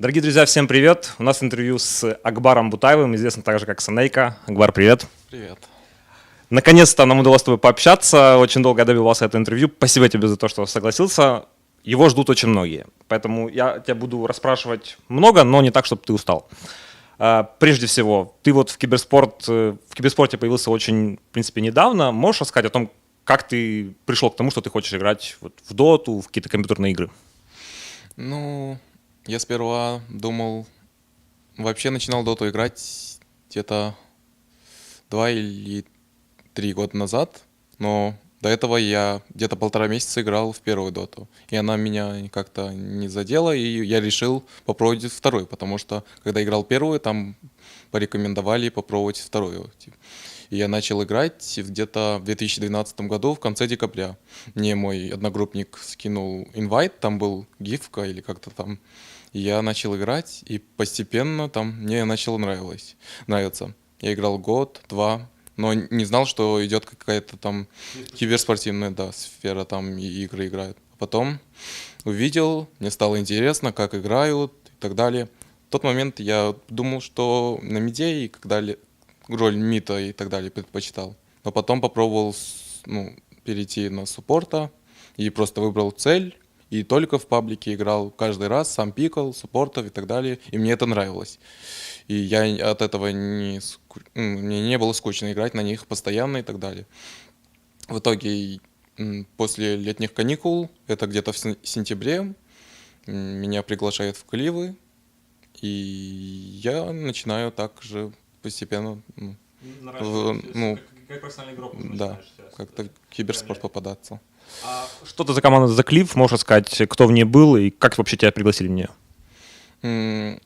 Дорогие друзья, всем привет! У нас интервью с Акбаром Бутаевым, известным также как Санейка. Акбар, привет! Привет. Наконец-то нам удалось с тобой пообщаться. Очень долго добивался это интервью. Спасибо тебе за то, что согласился. Его ждут очень многие. Поэтому я тебя буду расспрашивать много, но не так, чтобы ты устал. Прежде всего, ты вот в киберспорте появился очень, в принципе, недавно. Можешь рассказать о том, как ты пришел к тому, что ты хочешь играть вот в доту, в какие-то компьютерные игры? Ну, я сперва думал, вообще начинал доту играть где-то 2 или 3 года назад, но до этого я где-то 1,5 месяца играл в первую доту, и она меня как-то не задела, и я решил попробовать вторую, потому что когда играл первую, там порекомендовали попробовать вторую. И я начал играть где-то в 2012 году, в конце декабря. Мне мой одногруппник скинул инвайт, там был гифка или как-то там. И я начал играть, и постепенно там мне начало нравиться. Я играл год, два, но не знал, что идет какая-то там киберспортивная, да, сфера, там и игры играют. А потом увидел, мне стало интересно, как играют и так далее. В тот момент я думал, что на миде и когда роль мита и так далее предпочитал. Но потом попробовал перейти на суппорта и просто выбрал цель. И только в паблике играл каждый раз, сам пикал, суппортов и так далее. И мне это нравилось. И я от этого мне не было скучно играть на них постоянно и так далее. В итоге после летних каникул, это где-то в сентябре, меня приглашают в Кливы. И я начинаю также постепенно, Как профессиональный игрок да, как-то в киберспорт попадаться. А что это за команда The Cliff? Можешь рассказать, кто в ней был и как вообще тебя пригласили в нее?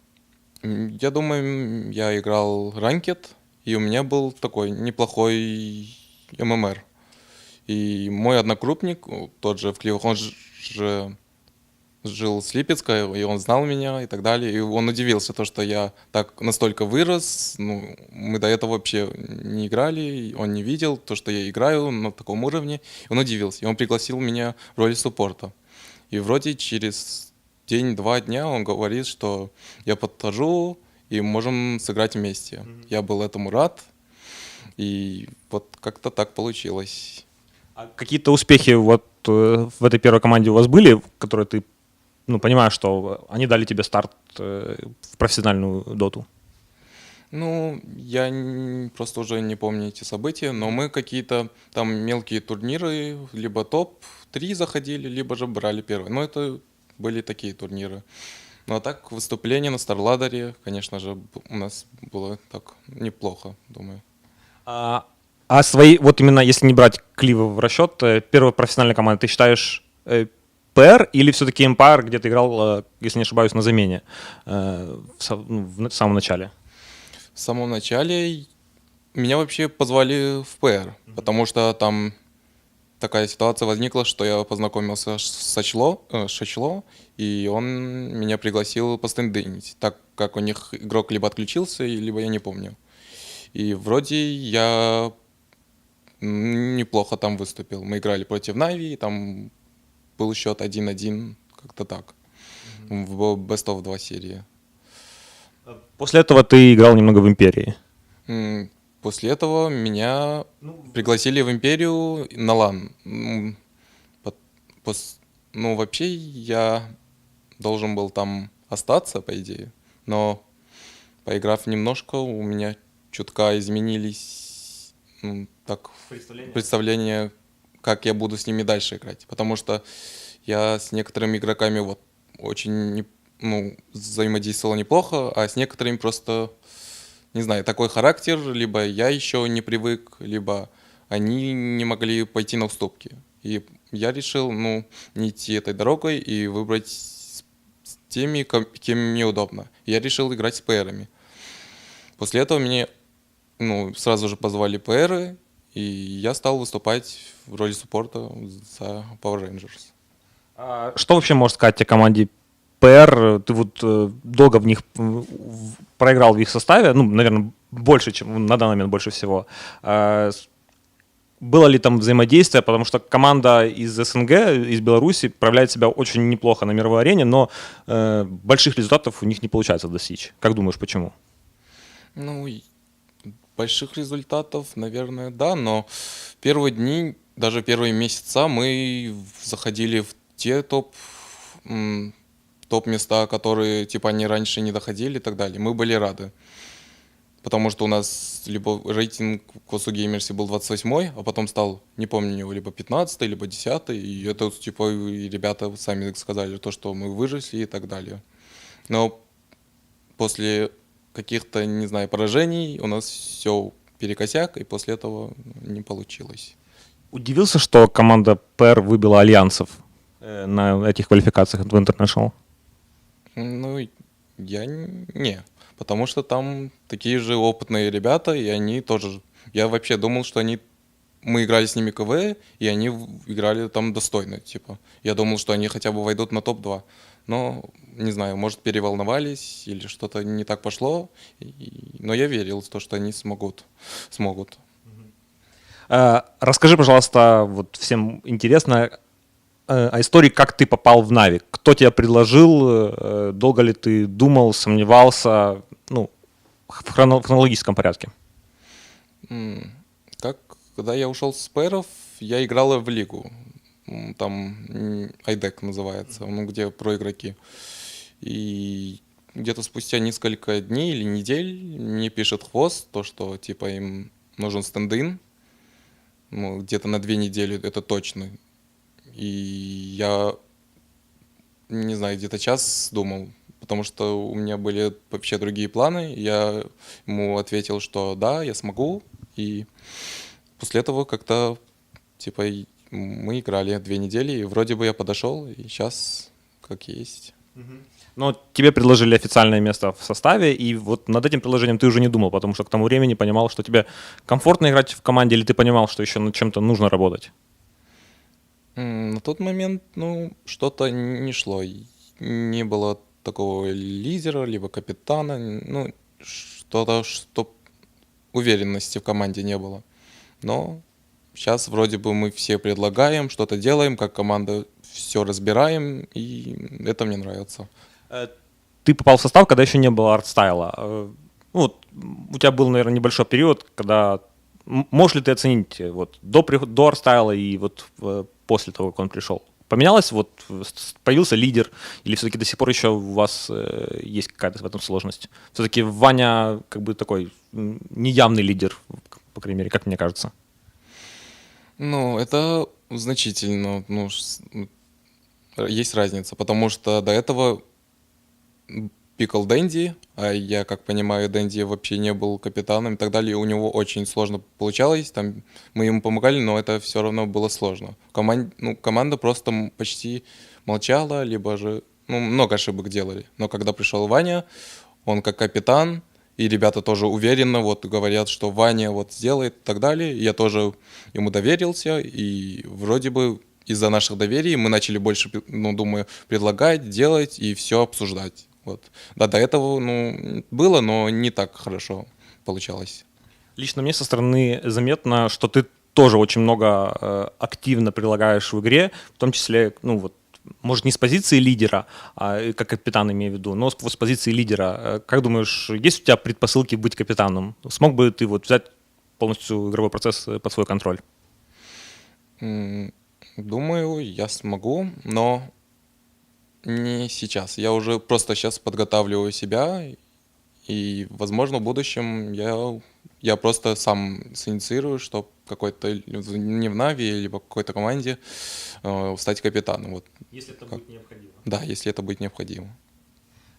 Я думаю, я играл ранкет, и у меня был такой неплохой ММР. И мой одногруппник, тот же в Кливах, он же жил с Липецка, и он знал меня и так далее. И он удивился, то, что я так настолько вырос. Мы до этого вообще не играли, он не видел то, что я играю на таком уровне. Он удивился, и он пригласил меня в роли суппорта. И вроде через день-два дня он говорит, что я подхожу, и можем сыграть вместе. Я был этому рад, и вот как-то так получилось. А какие-то успехи вот в этой первой команде у вас были, которые ты понимаешь, что они дали тебе старт в профессиональную доту? Я просто уже не помню эти события, но мы какие-то там мелкие турниры, либо топ-3 заходили, либо же брали первый. Но это были такие турниры. Ну а так, выступление на Старладере, конечно же, у нас было так неплохо, думаю. А свои, вот именно если не брать Кливы в расчет, первая профессиональная команда, ты считаешь PR или все-таки Empire, где ты играл, если не ошибаюсь, на замене в самом начале? В самом начале меня вообще позвали в PR, потому что там такая ситуация возникла, что я познакомился с Шачло, и он меня пригласил постендинить, так как у них игрок либо отключился, либо я не помню. И вроде я неплохо там выступил. Мы играли против Нави, там был счет 1-1, как-то так, в Best of 2 серии. После этого ты играл немного в Империи. После этого меня пригласили в Империю на лан. Вообще я должен был там остаться, по идее, но поиграв немножко, у меня чутка изменились представления, как я буду с ними дальше играть. Потому что я с некоторыми игроками очень взаимодействовал неплохо, а с некоторыми просто, не знаю, такой характер, либо я еще не привык, либо они не могли пойти на уступки. И я решил, не идти этой дорогой и выбрать с теми, кем мне удобно. Я решил играть с ПРами. После этого меня сразу же позвали ПРы, и я стал выступать в роли суппорта за Power Rangers. Что вообще можешь сказать о команде PR? Ты вот долго в них проиграл в их составе, наверное, больше, чем на данный момент больше всего. было ли там взаимодействие, потому что команда из СНГ, из Беларуси проявляет себя очень неплохо на мировой арене, но больших результатов у них не получается достичь. Как думаешь, почему? Ну, больших результатов, наверное, да, но первые дни, даже первые месяца мы заходили в те топ места, которые типа они раньше не доходили и так далее. Мы были рады. Потому что у нас либо рейтинг в Kosu Gamers был 28-й, а потом стал, не помню, либо 15-й, либо 10-й. И это типа и ребята сами сказали, то, что мы выросли и так далее. Но после каких-то, не знаю, поражений у нас все перекосяк, и после этого не получилось. Удивился, что команда ПР выбила альянсов на этих квалификациях в International? Ну, я не. Потому что там такие же опытные ребята, и они тоже... Я вообще думал, что мы играли с ними КВ, и они играли там достойно, типа. Я думал, что они хотя бы войдут на топ-2. Но, не знаю, может, переволновались или что-то не так пошло. Но я верил в то, что они смогут. Расскажи, пожалуйста, вот всем интересно о истории, как ты попал в Нави. Кто тебя предложил, долго ли ты думал, сомневался, ну, в хронологическом порядке? Когда я ушел с пэров, я играл в лигу. Там IDEC называется, ну, где про игроки. И где-то спустя несколько дней или недель мне пишет Хвост, то, что типа им нужен стенд-ин. Ну, где-то на 2 недели, это точно. И я, не знаю, где-то час думал, потому что у меня были вообще другие планы. Я ему ответил, что да, я смогу. И после этого как-то, типа, мы играли 2 недели, и вроде бы я подошел, и сейчас как есть. Но тебе предложили официальное место в составе, и вот над этим предложением ты уже не думал, потому что к тому времени понимал, что тебе комфортно играть в команде, или ты понимал, что еще над чем-то нужно работать? На тот момент, ну, что-то не шло. Не было такого лидера, либо капитана, ну, что-то, что уверенности в команде не было. Но сейчас вроде бы мы все предлагаем, что-то делаем, как команда все разбираем, и это мне нравится. Ты попал в состав, когда еще не было артстайла. Ну, вот, у тебя был, наверное, небольшой период, когда... Можешь ли ты оценить вот, до артстайла и вот после того, как он пришел? Поменялось, вот, появился лидер, или все-таки до сих пор еще у вас есть какая-то в этом сложность? Все-таки Ваня как бы такой неявный лидер, по крайней мере, как мне кажется. Ну, это значительно, ну, есть разница, потому что до этого пикал Дэнди, а я, как понимаю, Дэнди вообще не был капитаном и так далее, и у него очень сложно получалось, там мы ему помогали, но это все равно было сложно. Команда просто почти молчала, либо же, ну, много ошибок делали. Но когда пришел Ваня, он как капитан, и ребята тоже уверенно вот говорят, что Ваня вот сделает и так далее. Я тоже ему доверился, и вроде бы из-за наших доверий мы начали больше, ну, думаю, предлагать, делать и все обсуждать. Вот. Да, до этого, ну, было, но не так хорошо получалось. Лично мне со стороны заметно, что ты тоже очень много активно прилагаешь в игре, в том числе, ну вот, может, не с позиции лидера, как капитан имею в виду, но с позиции лидера. Как думаешь, есть у тебя предпосылки быть капитаном? Смог бы ты вот взять полностью игровой процесс под свой контроль? Думаю, я смогу, но не сейчас. Я уже просто сейчас подготавливаю себя, и, возможно, в будущем я просто сам синициирую, что какой-то не в Нави, либо какой-то команде стать капитаном. Вот. Если это будет необходимо. Да, если это будет необходимо.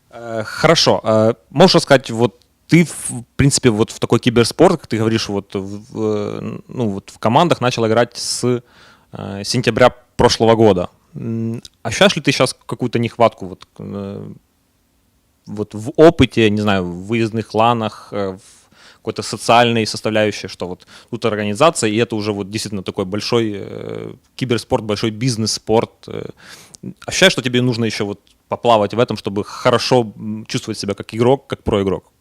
Хорошо. Можешь рассказать, вот ты, в принципе, вот в такой киберспорт, как ты говоришь, вот в командах начал играть с сентября прошлого года. Ощущаешь ли ты сейчас какую-то нехватку вот в опыте, не знаю, в выездных ланах, в какой-то социальной составляющей, что вот тут организация, и это уже вот действительно такой большой киберспорт, большой бизнес-спорт. Ощущаешь, что тебе нужно еще вот поплавать в этом, чтобы хорошо чувствовать себя как игрок, как проигрок?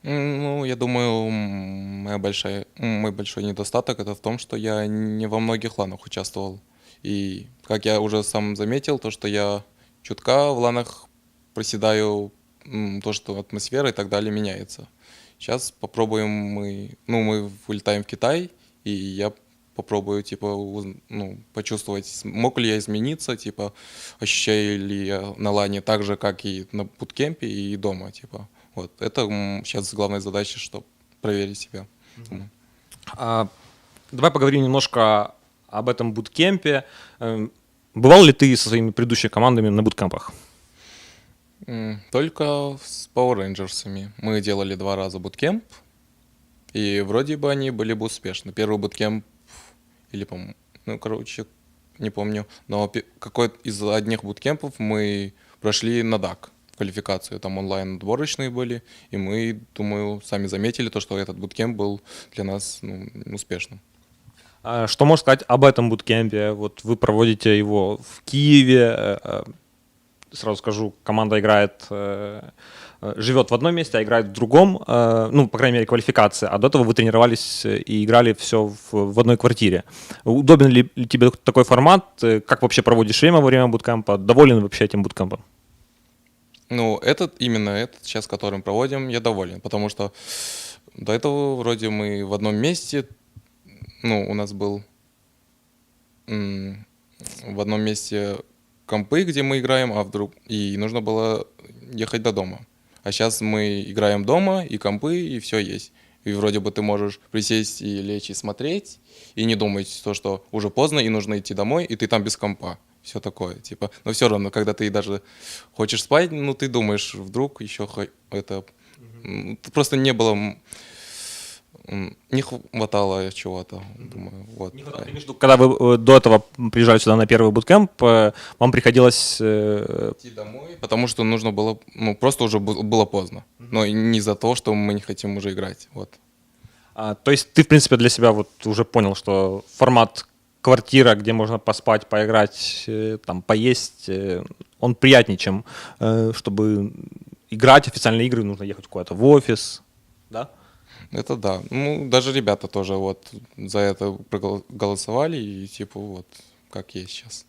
Ну, я думаю, мой большой недостаток это в том, что я не во многих ланах участвовал. И, как я уже сам заметил, то, что я чутка в ланах проседаю, то, что атмосфера и так далее меняется. Сейчас попробуем мы улетаем в Китай, и я попробую, типа, почувствовать, мог ли я измениться, типа, ощущаю ли я на лане так же, как и на буткемпе и дома, типа. Вот, это сейчас главная задача, чтобы проверить себя. Думаю. А, давай поговорим немножко об этом буткемпе. Бывал ли ты со своими предыдущими командами на буткемпах? Только с Power Rangers'ами. Мы делали 2 раза буткемп, и вроде бы они были бы успешны. Первый буткемп, или, по-моему, не помню, но какой-то из одних буткемпов мы прошли на DAC квалификацию, там онлайн отборочные были, и мы, думаю, сами заметили то, что этот буткемп был для нас успешным. Что можешь сказать об этом буткемпе? Вот вы проводите его в Киеве. Сразу скажу, команда играет, живет в одном месте, а играет в другом, ну, по крайней мере, квалификация. А до этого вы тренировались и играли все в одной квартире. Удобен ли тебе такой формат? Как вообще проводишь время во время буткемпа? Доволен вообще этим буткемпом? Ну, именно этот сейчас, которым проводим, я доволен, потому что до этого вроде мы в одном месте, у нас был в одном месте компы, где мы играем, и нужно было ехать до дома. А сейчас мы играем дома, и компы, и все есть. И вроде бы ты можешь присесть и лечь и смотреть, и не думать то, что уже поздно, и нужно идти домой, и ты там без компа. Все такое, типа. Но все равно, когда ты даже хочешь спать, ты думаешь, вдруг еще это... Просто не было... Не хватало чего-то, думаю, вот. Не хватало, имеешь в виду, когда вы до этого приезжали сюда на первый буткемп, вам приходилось... Идти домой, потому что нужно было... просто уже было поздно. Но не из-за того, что мы не хотим уже играть, вот. То есть ты, в принципе, для себя вот уже понял, что формат квартира, где можно поспать, поиграть, там, поесть, он приятнее, чем чтобы играть официальные игры, нужно ехать куда-то в офис, да? Это да. Даже ребята тоже вот за это проголосовали, и типа вот как есть сейчас.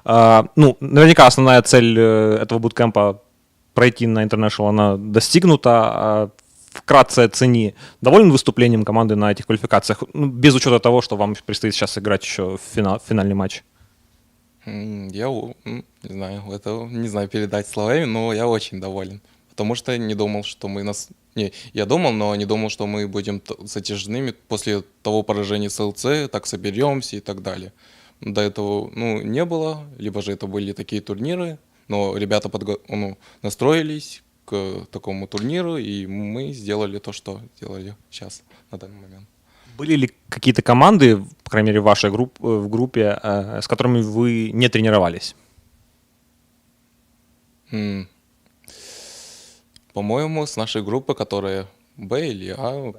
Ну, наверняка основная цель этого буткемпа пройти на International, она достигнута. Вкратце оцени, доволен выступлением команды на этих квалификациях, без учета того, что вам предстоит сейчас играть еще в финальный матч? Я не знаю, это не знаю передать словами, но я очень доволен. Потому что не думал, что мы нас... Не, я думал, но не думал, что мы будем затяжными после того поражения с ЛЦ, так соберемся и так далее. До этого, не было, либо же это были такие турниры, но ребята настроились к такому турниру, и мы сделали то, что делали сейчас, на данный момент. Были ли какие-то команды, по крайней мере, в вашей группе, с которыми вы не тренировались? По-моему, с нашей группы, которая Б или А,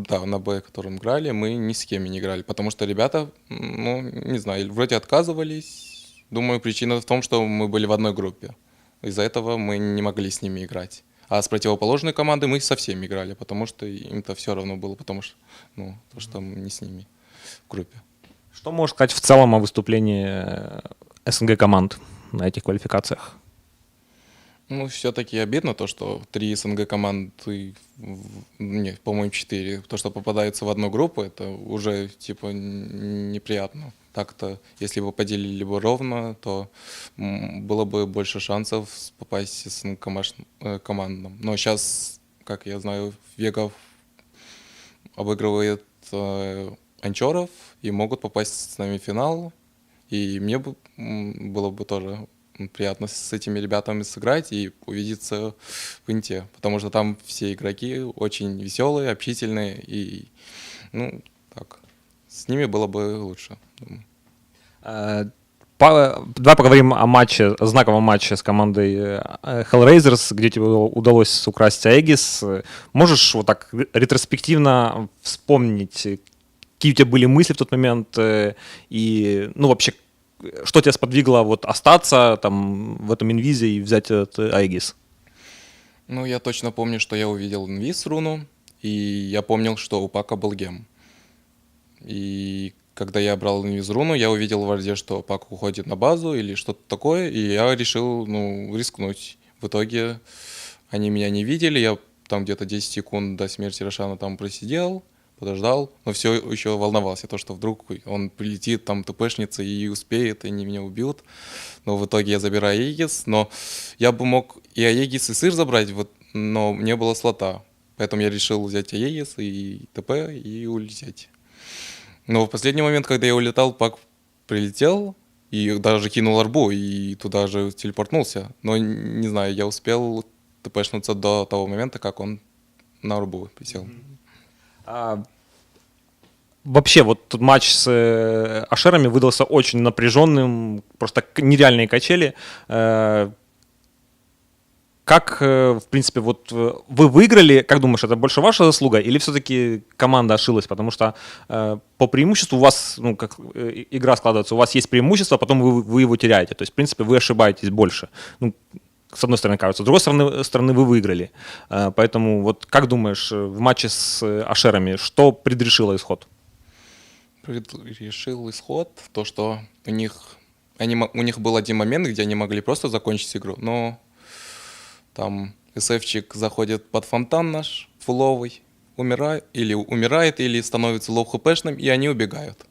да, на Б, которым играли, мы ни с кем не играли, потому что ребята, не знаю, вроде отказывались. Думаю, причина в том, что мы были в одной группе. Из-за этого мы не могли с ними играть. А с противоположной командой мы со всеми играли, потому что им-то все равно было, потому что, то, что мы не с ними в группе. Что можешь сказать в целом о выступлении СНГ команд на этих квалификациях? Все-таки обидно то, что 3 СНГ команды, нет, по-моему, 4, то, что попадаются в одну группу, это уже, типа, неприятно. Так-то, если бы поделили бы ровно, то было бы больше шансов попасть с СНГ командам. Но сейчас, как я знаю, Вегов обыгрывает Анчоров и могут попасть с нами в финал. И мне было бы тоже приятно с этими ребятами сыграть и увидеться в Инте, потому что там все игроки очень веселые, общительные, и, так, с ними было бы лучше, думаю. Давай поговорим о матче, о знаковом матче с командой Hellraisers, где тебе удалось украсть Аегис. Можешь вот так ретроспективно вспомнить, какие у тебя были мысли в тот момент, и, вообще, что тебя сподвигло вот остаться там в этом инвизе и взять этот Аегис? Ну, я точно помню, что я увидел инвиз руну, и я помнил, что у Пака был гем. И когда я брал инвиз руну, я увидел в варде, что Пак уходит на базу или что-то такое, и я решил, ну, рискнуть. В итоге они меня не видели, я там где-то 10 секунд до смерти Рошана там просидел, подождал, но все еще волновался, то, что вдруг он прилетит, там ТПшница и успеет, и они меня убьют. Но в итоге я забираю Аегис, но я бы мог и Аегис, и Сыр забрать, вот, но не было слота. Поэтому я решил взять Аегис и ТП и улететь. Но в последний момент, когда я улетал, Пак прилетел и даже кинул арбу, и туда же телепортнулся. Но не знаю, я успел ТПшнуться до того момента, как он на арбу присел. А, вообще, вот тот матч с Ашерами выдался очень напряженным, просто нереальные качели. Как, в принципе, вот вы выиграли, как думаешь, это больше ваша заслуга или все-таки команда ошиблась? Потому что по преимуществу у вас, ну, как игра складывается, у вас есть преимущество, а потом вы его теряете. То есть, в принципе, вы ошибаетесь больше. Ну, с одной стороны, кажется. С другой стороны вы выиграли. Поэтому вот как думаешь, в матче с Ашерами, что предрешило исход? Решил исход, то, что у них был один момент, где они могли просто закончить игру, но там СФчик заходит под фонтан наш, фуловый, умирает, или становится лоу-хпшным, и они убегают.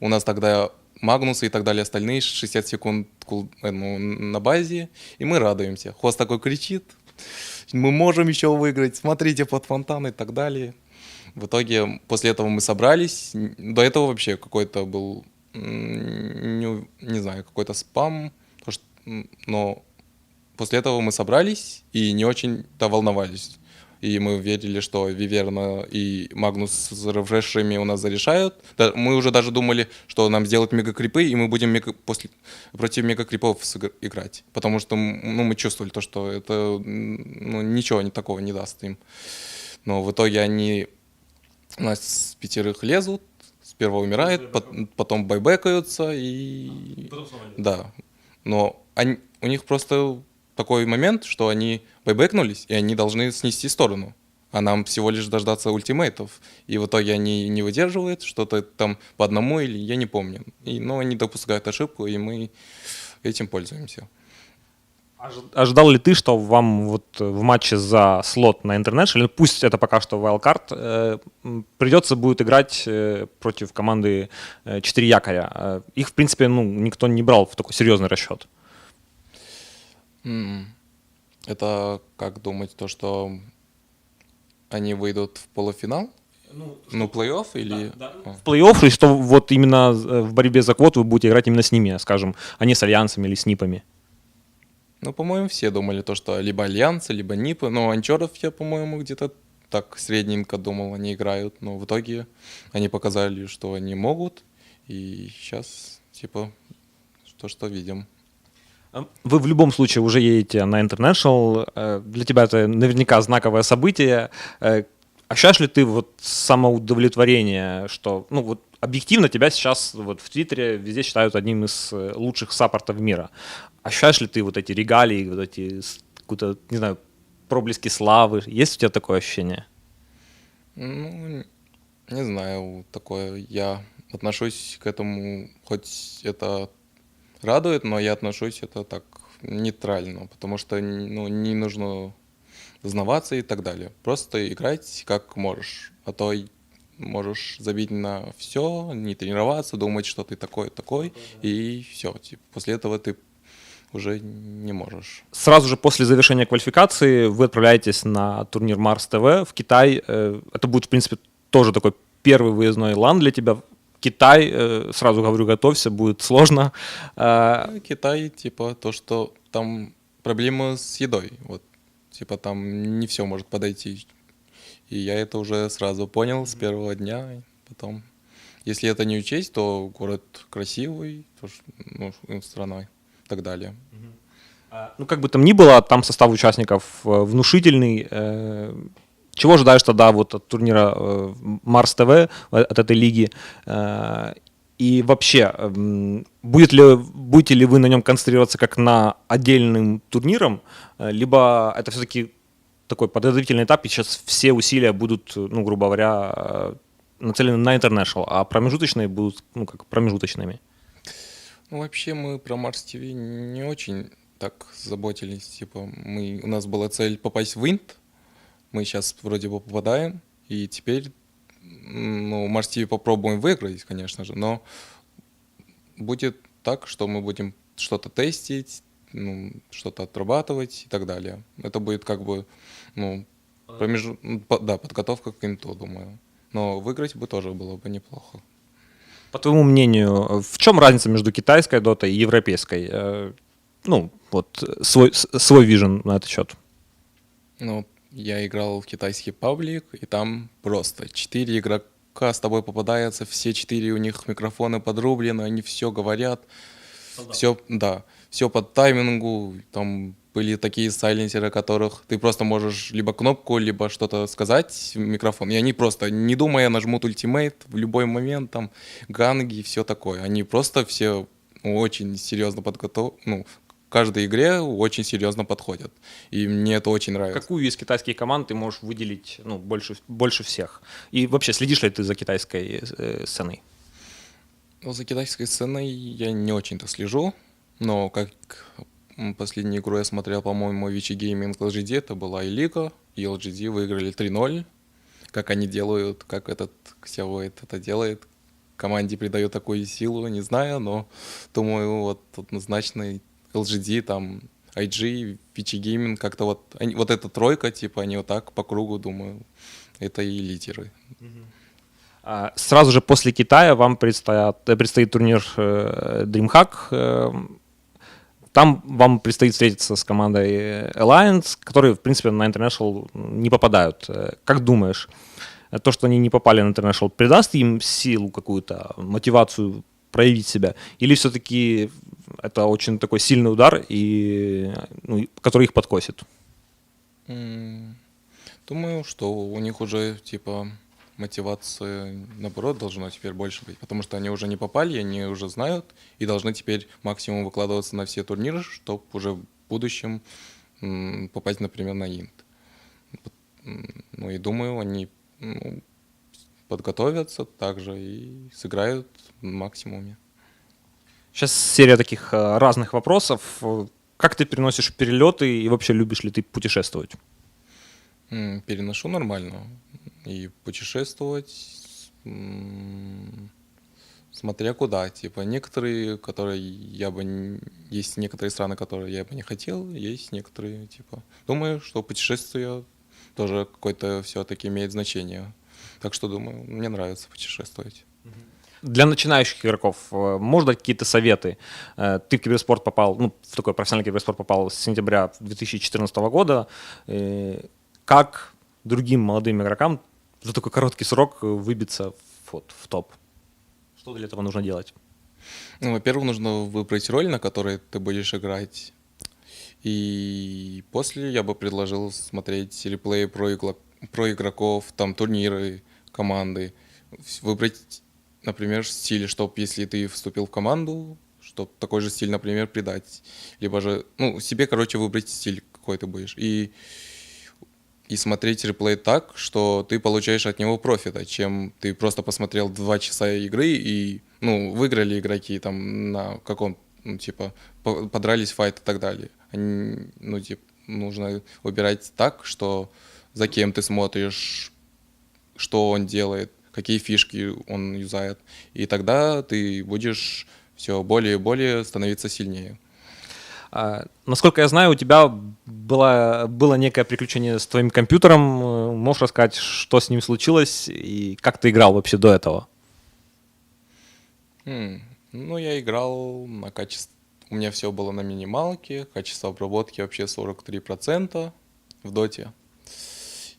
У нас тогда Магнусы и так далее, остальные 60 секунд на базе, и мы радуемся. Хост такой кричит, мы можем еще выиграть, смотрите под фонтан и так далее. В итоге после этого мы собрались, до этого вообще какой-то был, не знаю, какой-то спам, но после этого мы собрались и не очень-то волновались. И мы верили, что Виверна и Магнус с рефрешами у нас зарешают. Мы уже даже думали, что нам сделать мегакрипы, и мы будем против мегакрипов играть. Потому что мы чувствовали то, что это ничего такого не даст им. Но в итоге они у нас с 5 лезут, сперва умирает, потом байбекаются и... Да. Но у них просто такой момент, что они байбекнулись, и они должны снести сторону. А нам всего лишь дождаться ультимейтов. И в итоге они не выдерживают, что-то там по одному или я не помню. Но они допускают ошибку, и мы этим пользуемся. Ожидал ли ты, что вам вот в матче за слот на International, пусть это пока что wildcard, придется будет играть против команды 4 якоря? Их, в принципе, никто не брал в такой серьезный расчет. Это как думать, то, что они выйдут в полуфинал? Плей-офф или... Да. В плей-офф, и что вот именно в борьбе за квоту вы будете играть именно с ними, скажем, а не с Альянсами или с Нипами? По-моему, все думали то, что либо Альянсы, либо Нипы, но Анчаров я, по-моему, где-то так средненько думал, они играют, но в итоге они показали, что они могут, и сейчас, то, что видим. Вы в любом случае уже едете на International, для тебя это наверняка знаковое событие. Ощущаешь ли ты вот самоудовлетворение, что, вот объективно тебя сейчас вот в Твиттере везде считают одним из лучших саппортов мира. Ощущаешь ли ты вот эти регалии, вот эти какие-то, не знаю, проблески славы? Есть у тебя такое ощущение? Не знаю, такое. Я отношусь к этому, хоть это радует, но я отношусь это так нейтрально, потому что не нужно дознаваться и так далее. Просто играть как можешь, а то можешь забить на все, не тренироваться, думать, что ты такой, и все. После этого ты уже не можешь. Сразу же после завершения квалификации вы отправляетесь на турнир Марс ТВ в Китай. Это будет, в принципе, тоже такой первый выездной лан для тебя. Китай, сразу говорю, готовься, будет сложно. Китай, то, что там проблемы с едой. Вот, там не все может подойти. И я это уже сразу понял с первого дня. И потом, если это не учесть, то город красивый, страна и так далее. Как бы там ни было, там состав участников внушительный. Чего ожидаешь тогда вот от турнира Марс ТВ, от этой лиги? И вообще, будете ли вы на нем концентрироваться как на отдельным турниром, либо это все-таки такой подготовительный этап, и сейчас все усилия будут, ну, грубо говоря, нацелены на International, а промежуточные будут, ну, как промежуточными. Ну, вообще мы про Марс ТВ не очень так заботились. Типа, у нас была цель попасть в Инт, мы сейчас вроде бы попадаем, и теперь, ну, Марс ТВ попробуем выиграть, конечно же, но будет так, что мы будем что-то тестить, ну, что-то отрабатывать и так далее. Это будет как бы, ну, да, подготовка к Инту, думаю. Но выиграть бы тоже было бы неплохо. По твоему мнению, в чем разница между китайской дотой и европейской? Ну, вот свой вижен на этот счет. Ну, я играл в китайский паблик, и там просто 4 игрока с тобой попадаются, все 4 у них микрофоны подрублены, они все говорят, все, да, все по таймингу, там были такие сайленсеры, которых ты просто можешь либо кнопку, либо что-то сказать в микрофон, и они просто, не думая, нажмут ультимейт в любой момент, там, ганги и все такое. Они просто все очень серьезно ну, к каждой игре очень серьезно подходят. И мне это очень нравится. Какую из китайских команд ты можешь выделить, ну, больше всех? И вообще, следишь ли ты за китайской сценой? Ну, за китайской сценой я не очень-то слежу, но как последнюю игру я смотрел, по-моему, Vici Gaming LGD, это была и Лига, и LGD выиграли 3-0. Как они делают, как этот Xiaowei это делает, команде придает такую силу, не знаю, но думаю, вот однозначно LGD, там, IG, Vici Gaming, как-то вот, вот эта тройка, типа, они вот так по кругу, думаю, это и лидеры. Сразу же после Китая вам предстоит турнир DreamHack. Там вам предстоит встретиться с командой Alliance, которые, в принципе, на International не попадают. Как думаешь, то, что они не попали на International, придаст им силу какую-то, мотивацию проявить себя? Или все-таки это очень такой сильный удар, ну, который их подкосит? Думаю, что у них уже, типа, мотивация, наоборот, должна теперь больше быть, потому что они уже не попали, они уже знают и должны теперь максимум выкладываться на все турниры, чтобы уже в будущем попасть, например, на Инт. Ну и думаю, они подготовятся также и сыграют в максимуме. Сейчас серия таких разных вопросов. Как ты переносишь перелеты и вообще любишь ли ты путешествовать? Переношу нормально. И путешествовать, смотря куда. Типа некоторые, которые есть некоторые страны, которые я бы не хотел, есть некоторые, типа. Думаю, что путешествие тоже какое-то все-таки имеет значение. Так что думаю, мне нравится путешествовать. Для начинающих игроков можешь дать какие-то советы? Ты в киберспорт попал, ну, в такой профессиональный киберспорт попал с сентября 2014 года. Как другим молодым игрокам за такой короткий срок выбиться в топ? Что для этого нужно делать? Ну, во-первых, нужно выбрать роль, на которой ты будешь играть. И после я бы предложил смотреть реплеи про игроков, там турниры, команды. Выбрать, например, стиль, чтобы если ты вступил в команду, чтобы такой же стиль, например, придать. Либо же, ну, себе, короче, выбрать стиль, какой ты будешь. И смотреть реплей так, что ты получаешь от него профита, чем ты просто посмотрел 2 часа игры и, ну, выиграли игроки там на каком, ну, типа, подрались файт и так далее. Ну, типа, нужно выбирать так, что за кем ты смотришь, что он делает, какие фишки он юзает. И тогда ты будешь все более и более становиться сильнее. Насколько я знаю, у тебя было некое приключение с твоим компьютером. Можешь рассказать, что с ним случилось и как ты играл вообще до этого? Ну, я играл на качестве... У меня все было на минималке, качество обработки вообще 43% в доте.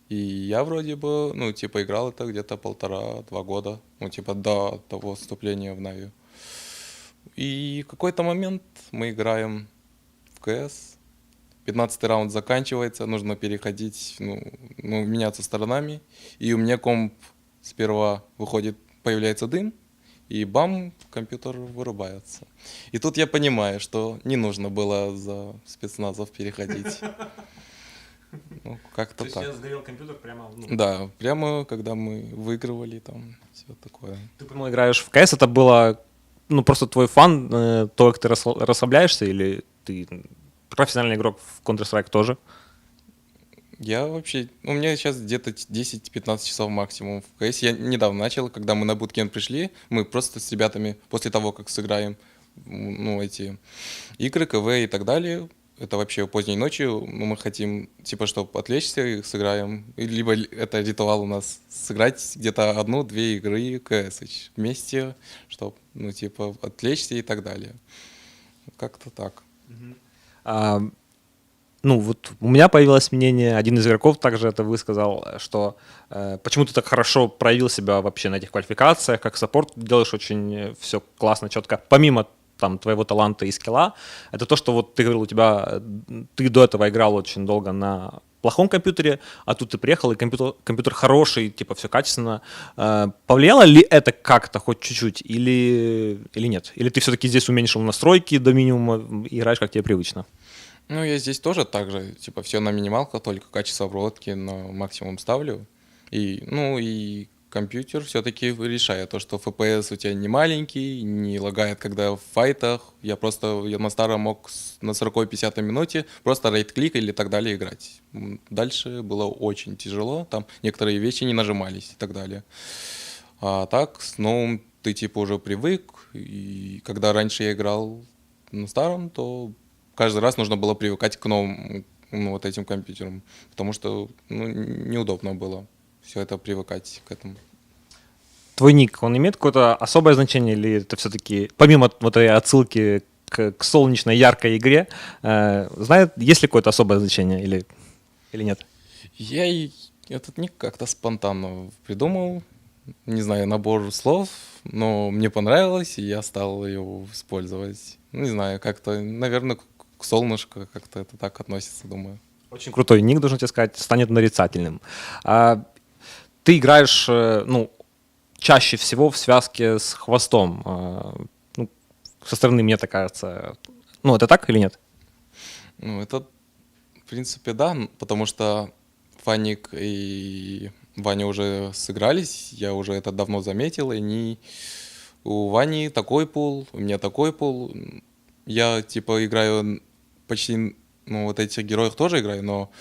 И я вроде бы, ну, типа, играл это где-то 1,5-2 года, ну, типа, до того вступления в Нави. И в какой-то момент мы играем в КС, 15-й раунд заканчивается, нужно переходить, ну, меняться сторонами. И у меня комп сперва появляется дым, и бам, компьютер вырубается. И тут я понимаю, что не нужно было за спецназов переходить. Ну, как-то То есть так. сгорел компьютер прямо, ну, Да, прямо когда мы выигрывали, там все такое. ты понял, играешь в КС, это было, ну, просто твой фан, то, как ты расслабляешься, или ты профессиональный игрок в Counter-Strike тоже? Я вообще, у меня сейчас где-то 10-15 часов максимум в КС. Я недавно начал, когда мы на буткемп пришли, мы просто с ребятами, после того, как сыграем, ну, эти игры, КВ и так далее, это вообще поздней ночью, ну, мы хотим, типа, чтобы отвлечься, и сыграем. Либо это ритуал у нас, сыграть где-то одну-две игры КС вместе, чтобы, ну, типа, отвлечься и так далее. Как-то так. А, ну, вот у меня появилось мнение, один из игроков также это высказал, что почему ты так хорошо проявил себя вообще на этих квалификациях, как саппорт делаешь очень все классно, четко, помимо там твоего таланта и скилла, это то, что вот ты говорил, у тебя, ты до этого играл очень долго на плохом компьютере, а тут ты приехал, и компьютер хороший, типа все качественно. Повлияло ли это как-то хоть чуть-чуть или нет? Или ты все-таки здесь уменьшил настройки до минимума и играешь, как тебе привычно? Ну, я здесь тоже так же, типа, все на минималках, только качество обработки на максимум ставлю. И, ну, и компьютер все-таки решает то, что FPS у тебя не маленький, не лагает, когда в файтах. Я на старом мог на 40-50 минуте просто рейд-клик или так далее играть. Дальше было очень тяжело, там некоторые вещи не нажимались и так далее. А так, с новым ты типа уже привык, и когда раньше я играл на старом, то каждый раз нужно было привыкать к новым, ну, вот этим компьютерам, потому что, ну, неудобно было все это привыкать к этому. Твой ник, он имеет какое-то особое значение, или это все-таки, помимо вот этой отсылки к солнечной яркой игре, знает, есть ли какое-то особое значение или нет? Я и этот ник как-то спонтанно придумал, не знаю, набор слов, но мне понравилось, и я стал его использовать. Ну, не знаю, как-то, наверное, к солнышку как-то это так относится, думаю. Очень крутой ник, должен тебе сказать, станет нарицательным. А, ты играешь, ну, чаще всего в связке с хвостом. Ну, со стороны мне так кажется. Ну, это так или нет? Ну, это, в принципе, да, потому что Фаник и Ваня уже сыгрались, я уже это давно заметил, и они... У Вани такой пул, у меня такой пул. Я, типа, играю почти, ну, вот этих героев тоже играю, но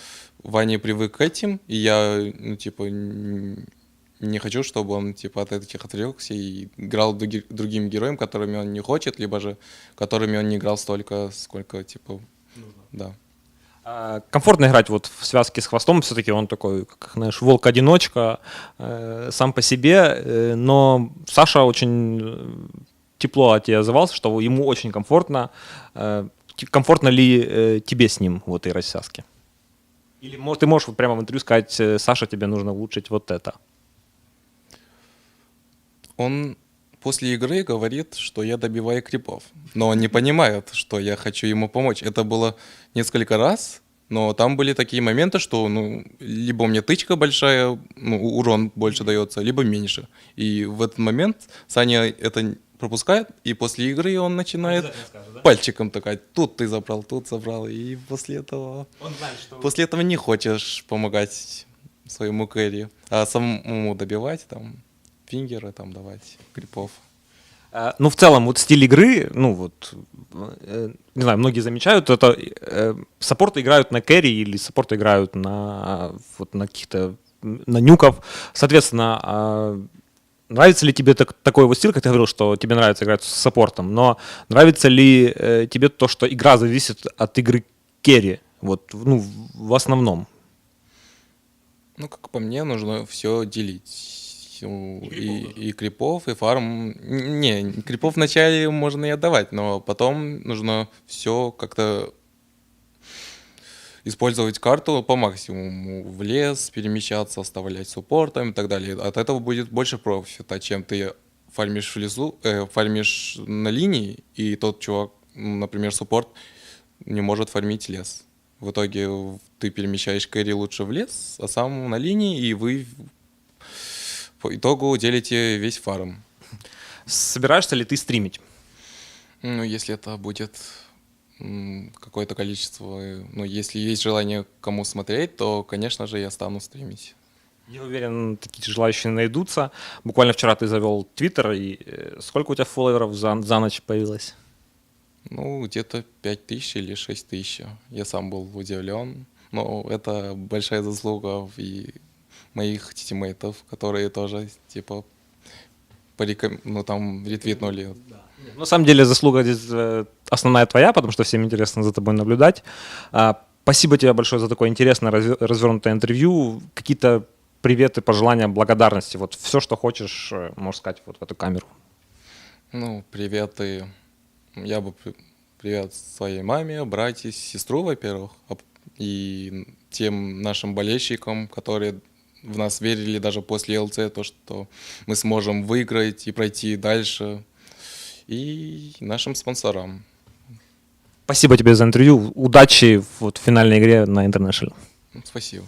Ваня привык к этим, и я, ну, типа, не хочу, чтобы он, типа, от этих отвлекся и играл другим героем, которыми он не хочет, либо же которыми он не играл столько, сколько, типа, да. Комфортно играть вот в связке с хвостом, все-таки он такой, как, знаешь, волк-одиночка, сам по себе, но Саша очень тепло о тебе отзывался, что ему очень комфортно. Комфортно ли тебе с ним в этой связке? Или ты можешь вот прямо в интервью сказать, Саша, тебе нужно улучшить вот это? Он после игры говорит, что я добиваю крипов, но он не понимает, что я хочу ему помочь. Это было несколько раз, но там были такие моменты, что, ну, либо мне тычка большая, ну, урон больше дается, либо меньше. И в этот момент Саня это пропускает, и после игры он начинает Скажет, да? пальчиком такать, тут забрал, и Он знает, что... после этого не хочешь помогать своему кэрри, а самому добивать там фингеры там давать, крипов. Ну, в целом, вот стиль игры, ну вот, не знаю, многие замечают, это саппорты играют на кэрри или саппорты играют на, вот, на каких-то, на нюков. Соответственно, нравится ли тебе такой вот стиль, как ты говорил, что тебе нравится играть с саппортом, но нравится ли тебе то, что игра зависит от игры керри, вот, ну, в основном? Ну, как по мне, нужно все делить. И крипов, и фарм. Не, крипов вначале можно и отдавать, но потом нужно все как-то использовать карту по максимуму. В лес перемещаться, оставлять суппортом и так далее. От этого будет больше профита, чем ты фармишь в лесу, фармишь на линии, и тот чувак, например, суппорт, не может фармить лес. В итоге ты перемещаешь кэрри лучше в лес, а сам на линии, и вы по итогу делите весь фарм. Собираешься ли ты стримить? Ну, если это будет какое-то количество. Ну, если есть желание кому смотреть, то, конечно же, я стану стримить. Я уверен, такие желающие найдутся. Буквально вчера ты завел Твиттер, и сколько у тебя фолловеров за ночь появилось? Ну, где-то 5000 или 6000. Я сам был удивлен. Но это большая заслуга и моих тиммейтов, которые тоже, типа, ну, там, ретвитнули. На самом деле заслуга здесь основная твоя, потому что всем интересно за тобой наблюдать. Спасибо тебе большое за такое интересное, развернутое интервью. Какие-то приветы, пожелания, благодарности. Вот все, что хочешь, можешь сказать вот в эту камеру. Ну, приветы. Я бы привет своей маме, братьям, сестру, во-первых, и тем нашим болельщикам, которые в нас верили даже после ЛЦ, то, что мы сможем выиграть и пройти дальше, и нашим спонсорам. Спасибо тебе за интервью. Удачи вот в финальной игре на International. Спасибо.